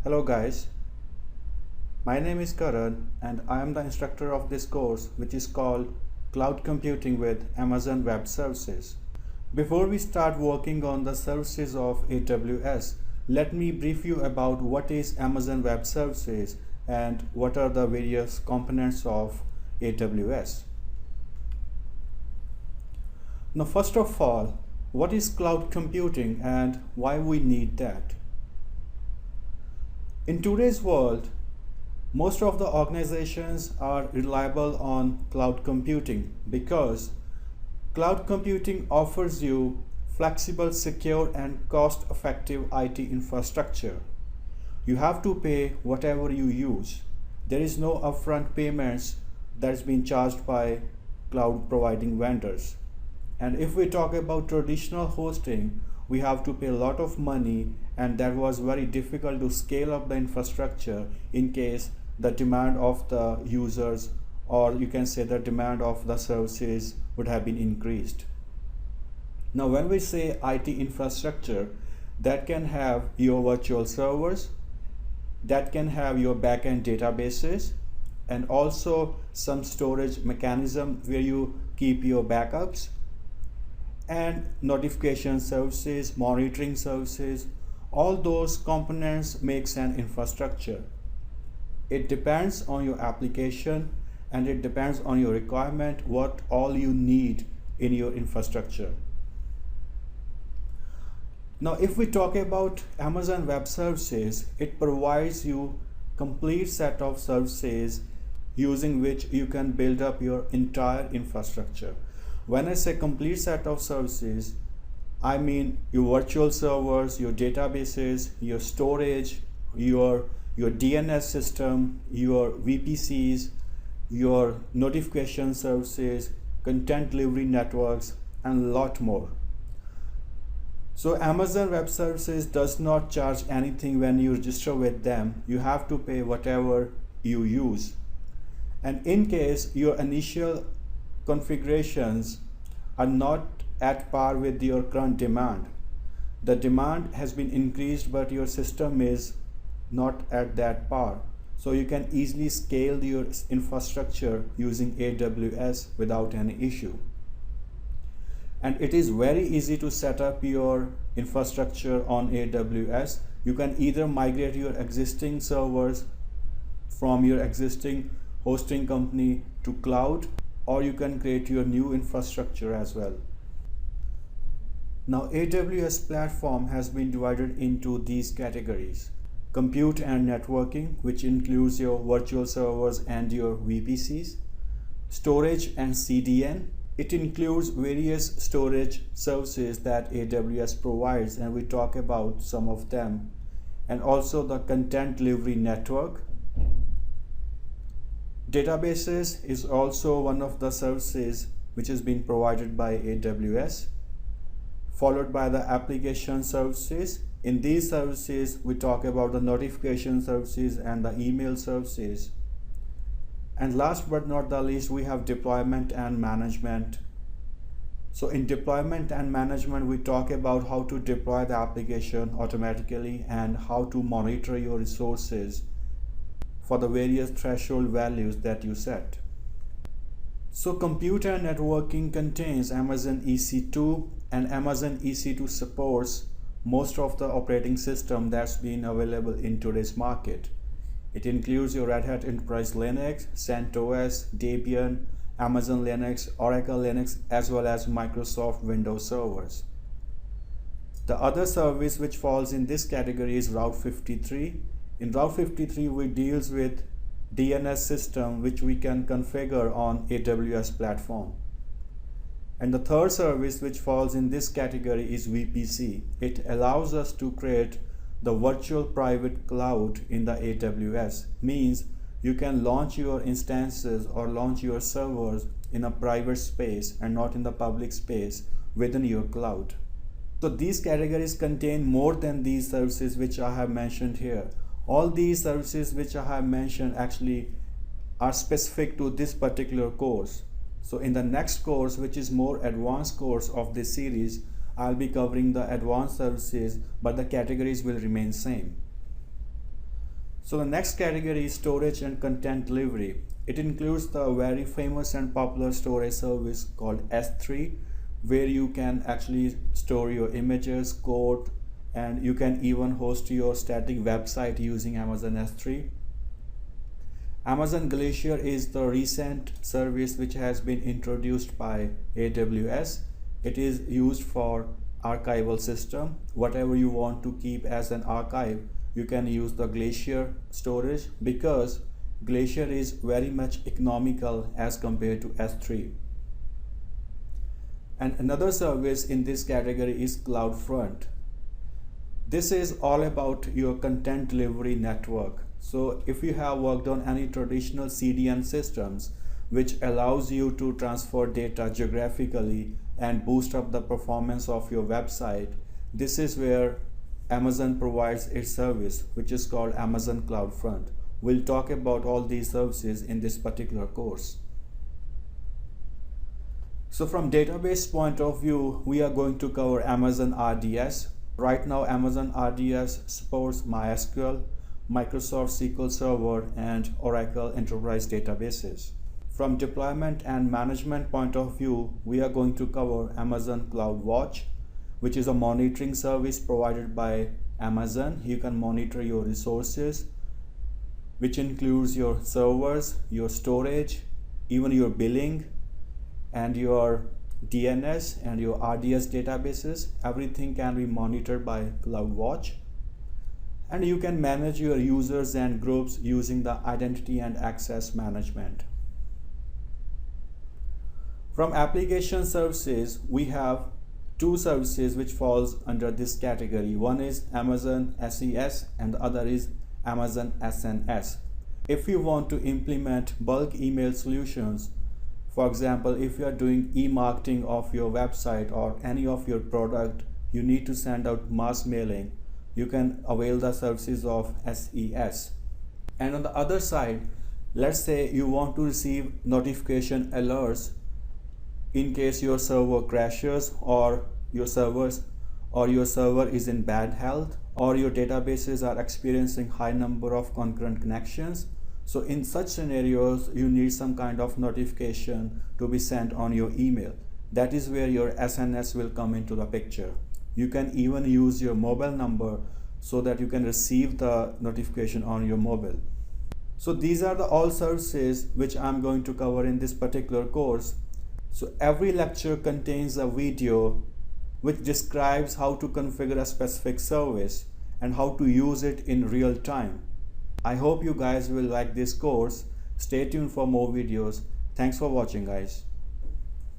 Hello guys, my name is Karan and I am the instructor of this course which is called Cloud Computing with Amazon Web Services. Before we start working on the services of AWS, let me brief you about what is Amazon Web Services and what are the various components of AWS. Now first of all, what is cloud computing and why we need that? In today's world, most of the organizations are reliable on cloud computing because cloud computing offers you flexible, secure, and cost-effective IT infrastructure. You have to pay whatever you use. There is no upfront payments that's been charged by cloud providing vendors. And if we talk about traditional hosting, we have to pay a lot of money, and that was very difficult to scale up the infrastructure in case the demand of the users, or you can say the demand of the services, would have been increased. Now when we say IT infrastructure, that can have your virtual servers, that can have your backend databases, and also some storage mechanism where you keep your backups, and notification services, monitoring services. All those components makes an infrastructure. It depends on your application and it depends on your requirement what all you need in your infrastructure. Now if we talk about Amazon Web Services, it provides you complete set of services using which you can build up your entire infrastructure. When I say complete set of services, I mean your virtual servers, your databases, your storage, your DNS system, your VPCs, your notification services, content delivery networks, and a lot more. So Amazon Web Services does not charge anything when you register with them. You have to pay whatever you use. And in case your initial configurations are not at par with your current demand, the demand has been increased but your system is not at that par, so you can easily scale your infrastructure using AWS without any issue. And it is very easy to set up your infrastructure on AWS. You can either migrate your existing servers from your existing hosting company to cloud, or you can create your new infrastructure as well. Now AWS platform has been divided into these categories: compute and networking, which includes your virtual servers and your VPCs; storage and CDN, it includes various storage services that AWS provides, and we talk about some of them; and also the content delivery network. Databases is also one of the services which is being provided by AWS, followed by the application services. In these services, we talk about the notification services and the email services. And last but not the least, we have deployment and management. So in deployment and management, we talk about how to deploy the application automatically and how to monitor your resources for the various threshold values that you set. So compute and networking contains Amazon EC2, and Amazon EC2 supports most of the operating system that's been available in today's market. It includes your Red Hat Enterprise Linux, CentOS, Debian, Amazon Linux, Oracle Linux, as well as Microsoft Windows servers. The other service which falls in this category is Route 53. In Route 53, we deals with DNS system which we can configure on AWS platform. And the third service which falls in this category is VPC. It allows us to create the virtual private cloud in the AWS. Means you can launch your instances or launch your servers in a private space and not in the public space within your cloud. So these categories contain more than these services which I have mentioned here. All these services which I have mentioned actually are specific to this particular course. So in the next course, which is more advanced course of this series, I'll be covering the advanced services, but the categories will remain same. So the next category is storage and content delivery. It includes the very famous and popular storage service called S3, where you can actually store your images, code, and you can even host your static website using Amazon S3. Amazon Glacier is the recent service which has been introduced by AWS. It is used for archival system. Whatever you want to keep as an archive, you can use the Glacier storage because Glacier is very much economical as compared to S3. And another service in this category is CloudFront. This is all about your content delivery network. So if you have worked on any traditional CDN systems which allows you to transfer data geographically and boost up the performance of your website, this is where Amazon provides its service, which is called Amazon CloudFront. We'll talk about all these services in this particular course. So from database point of view, we are going to cover Amazon RDS. Right now, Amazon RDS supports MySQL, Microsoft SQL Server, and Oracle Enterprise databases. From deployment and management point of view, we are going to cover Amazon CloudWatch, which is a monitoring service provided by Amazon. You can monitor your resources, which includes your servers, your storage, even your billing, and your DNS and your RDS databases. Everything can be monitored by CloudWatch. And you can manage your users and groups using the identity and access management. From application services, we have two services which falls under this category. One is Amazon SES and the other is Amazon SNS. If you want to implement bulk email solutions, for example, if you are doing e-marketing of your website or any of your product, you need to send out mass mailing, you can avail the services of SES. And on the other side, let's say you want to receive notification alerts in case your server crashes or your server is in bad health or your databases are experiencing high number of concurrent connections. So in such scenarios, you need some kind of notification to be sent on your email. That is where your SNS will come into the picture. You can even use your mobile number so that you can receive the notification on your mobile. So these are the all services which I'm going to cover in this particular course. So every lecture contains a video which describes how to configure a specific service and how to use it in real time. I hope you guys will like this course. Stay tuned for more videos. Thanks for watching, guys.